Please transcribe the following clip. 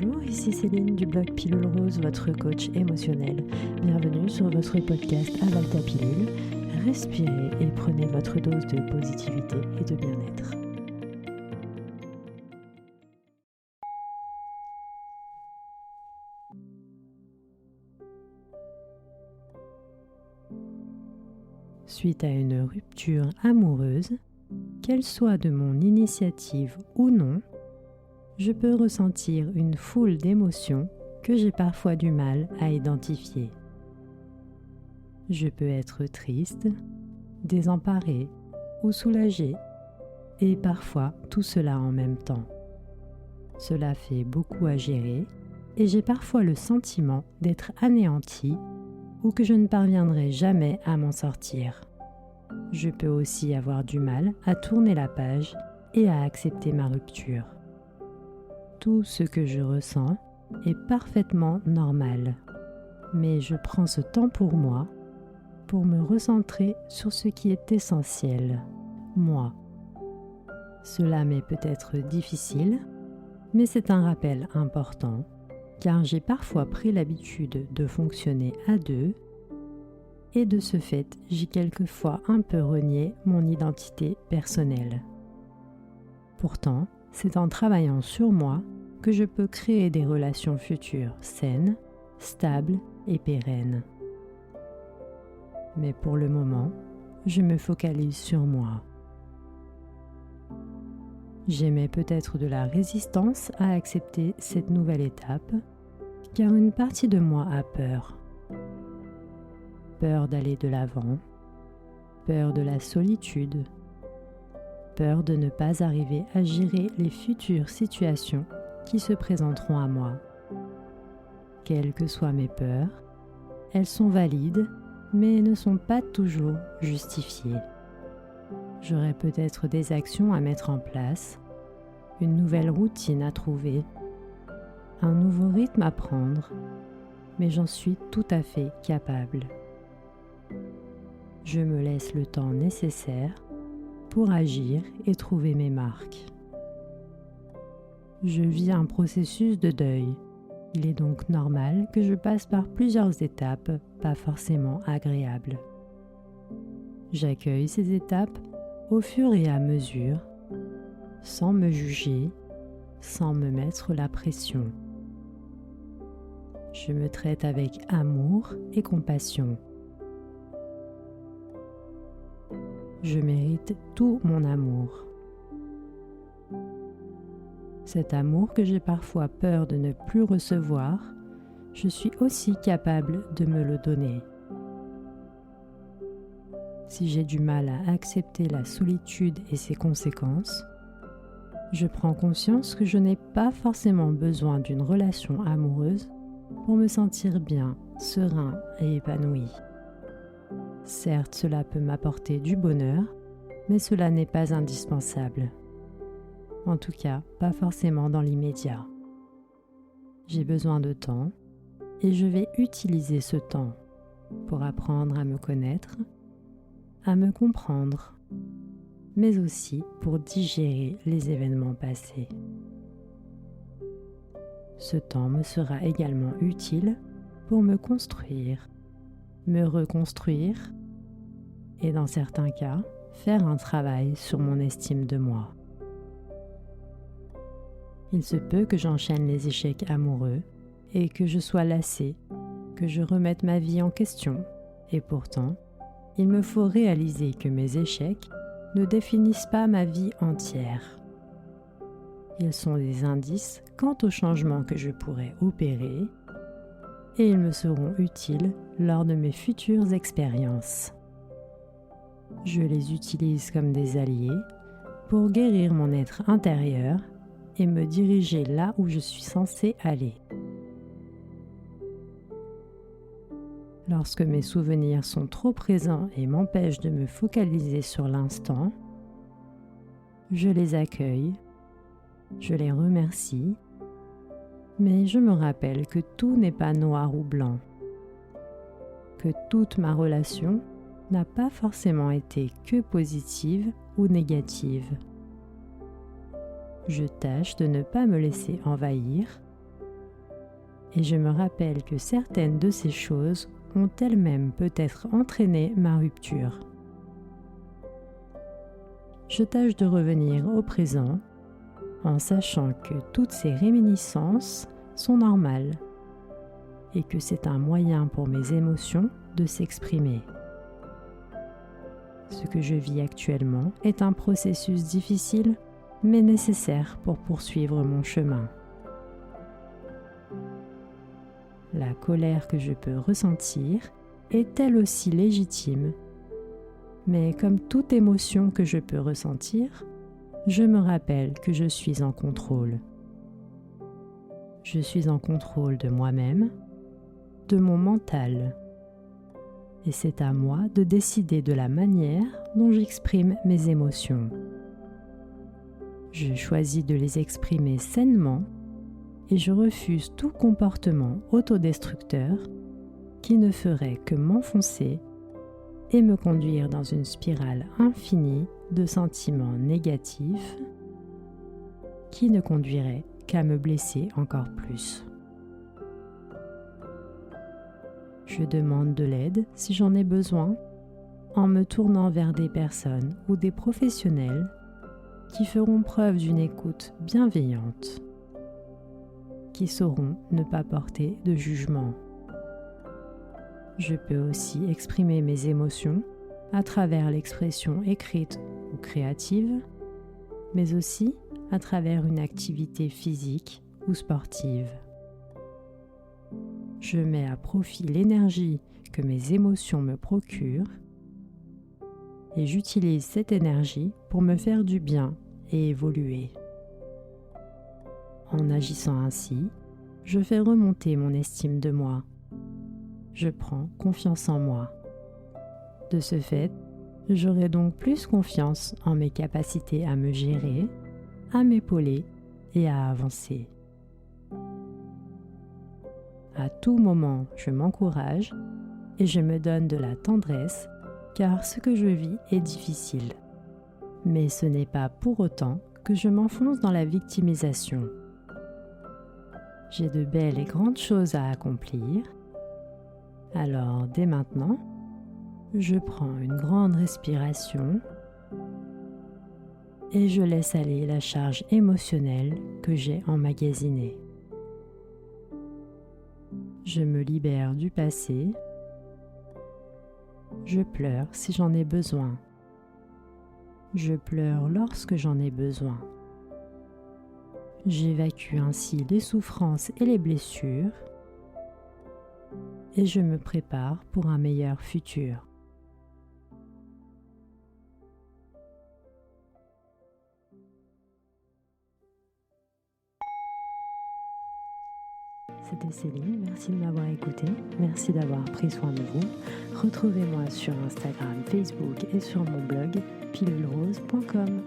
Bonjour, ici Céline du blog Pilule Rose, votre coach émotionnel. Bienvenue sur votre podcast Avale ta pilule. Respirez et prenez votre dose de positivité et de bien-être. Suite à une rupture amoureuse, qu'elle soit de mon initiative ou non, je peux ressentir une foule d'émotions que j'ai parfois du mal à identifier. Je peux être triste, désemparée ou soulagée, et parfois tout cela en même temps. Cela fait beaucoup à gérer et j'ai parfois le sentiment d'être anéantie ou que je ne parviendrai jamais à m'en sortir. Je peux aussi avoir du mal à tourner la page et à accepter ma rupture. Tout ce que je ressens est parfaitement normal, mais je prends ce temps pour moi, pour me recentrer sur ce qui est essentiel, moi. Cela m'est peut-être difficile, mais c'est un rappel important, car j'ai parfois pris l'habitude de fonctionner à deux, et de ce fait, j'ai quelquefois un peu renié mon identité personnelle. Pourtant, c'est en travaillant sur moi que je peux créer des relations futures saines, stables et pérennes. Mais pour le moment, je me focalise sur moi. J'émets peut-être de la résistance à accepter cette nouvelle étape, car une partie de moi a peur. Peur d'aller de l'avant, peur de la solitude, peur de ne pas arriver à gérer les futures situations qui se présenteront à moi. Quelles que soient mes peurs, elles sont valides, mais ne sont pas toujours justifiées. J'aurai peut-être des actions à mettre en place, une nouvelle routine à trouver, un nouveau rythme à prendre, mais j'en suis tout à fait capable. Je me laisse le temps nécessaire pour agir et trouver mes marques. Je vis un processus de deuil. Il est donc normal que je passe par plusieurs étapes pas forcément agréables. J'accueille ces étapes au fur et à mesure, sans me juger, sans me mettre la pression. Je me traite avec amour et compassion. Je mérite tout mon amour. Cet amour que j'ai parfois peur de ne plus recevoir, je suis aussi capable de me le donner. Si j'ai du mal à accepter la solitude et ses conséquences, je prends conscience que je n'ai pas forcément besoin d'une relation amoureuse pour me sentir bien, serein et épanoui. Certes, cela peut m'apporter du bonheur, mais cela n'est pas indispensable. En tout cas, pas forcément dans l'immédiat. J'ai besoin de temps et je vais utiliser ce temps pour apprendre à me connaître, à me comprendre, mais aussi pour digérer les événements passés. Ce temps me sera également utile pour me construire, me reconstruire et dans certains cas, faire un travail sur mon estime de moi. Il se peut que j'enchaîne les échecs amoureux et que je sois lassée, que je remette ma vie en question. Et pourtant, il me faut réaliser que mes échecs ne définissent pas ma vie entière. Ils sont des indices quant aux changements que je pourrais opérer et ils me seront utiles lors de mes futures expériences. Je les utilise comme des alliés pour guérir mon être intérieur et me diriger là où je suis censée aller. Lorsque mes souvenirs sont trop présents et m'empêchent de me focaliser sur l'instant, je les accueille, je les remercie, mais je me rappelle que tout n'est pas noir ou blanc, que toute ma relation n'a pas forcément été que positive ou négative. Je tâche de ne pas me laisser envahir Et je me rappelle que certaines de ces choses ont elles-mêmes peut-être entraîné ma rupture. Je tâche de revenir au présent en sachant que toutes ces réminiscences sont normales et que c'est un moyen pour mes émotions de s'exprimer. Ce que je vis actuellement est un processus difficile mais nécessaire pour poursuivre mon chemin. La colère que je peux ressentir est elle aussi légitime, mais comme toute émotion que je peux ressentir, je me rappelle que je suis en contrôle. Je suis en contrôle de moi-même, de mon mental, et c'est à moi de décider de la manière dont j'exprime mes émotions. Je choisis de les exprimer sainement et je refuse tout comportement autodestructeur qui ne ferait que m'enfoncer et me conduire dans une spirale infinie de sentiments négatifs qui ne conduirait qu'à me blesser encore plus. Je demande de l'aide si j'en ai besoin en me tournant vers des personnes ou des professionnels qui feront preuve d'une écoute bienveillante, qui sauront ne pas porter de jugement. Je peux aussi exprimer mes émotions à travers l'expression écrite ou créative, mais aussi à travers une activité physique ou sportive. Je mets à profit l'énergie que mes émotions me procurent et j'utilise cette énergie pour me faire du bien et évoluer. En agissant ainsi, je fais remonter mon estime de moi. Je prends confiance en moi. De ce fait, j'aurai donc plus confiance en mes capacités à me gérer, à m'épauler et à avancer. À tout moment, je m'encourage et je me donne de la tendresse car ce que je vis est difficile. Mais ce n'est pas pour autant que je m'enfonce dans la victimisation. J'ai de belles et grandes choses à accomplir. Alors, dès maintenant, je prends une grande respiration et je laisse aller la charge émotionnelle que j'ai emmagasinée. Je me libère du passé. Je pleure si j'en ai besoin. Je pleure lorsque j'en ai besoin. J'évacue ainsi les souffrances et les blessures et je me prépare pour un meilleur futur. C'était Céline, merci de m'avoir écouté, merci d'avoir pris soin de vous. Retrouvez-moi sur Instagram, Facebook et sur mon blog pilulrose.com.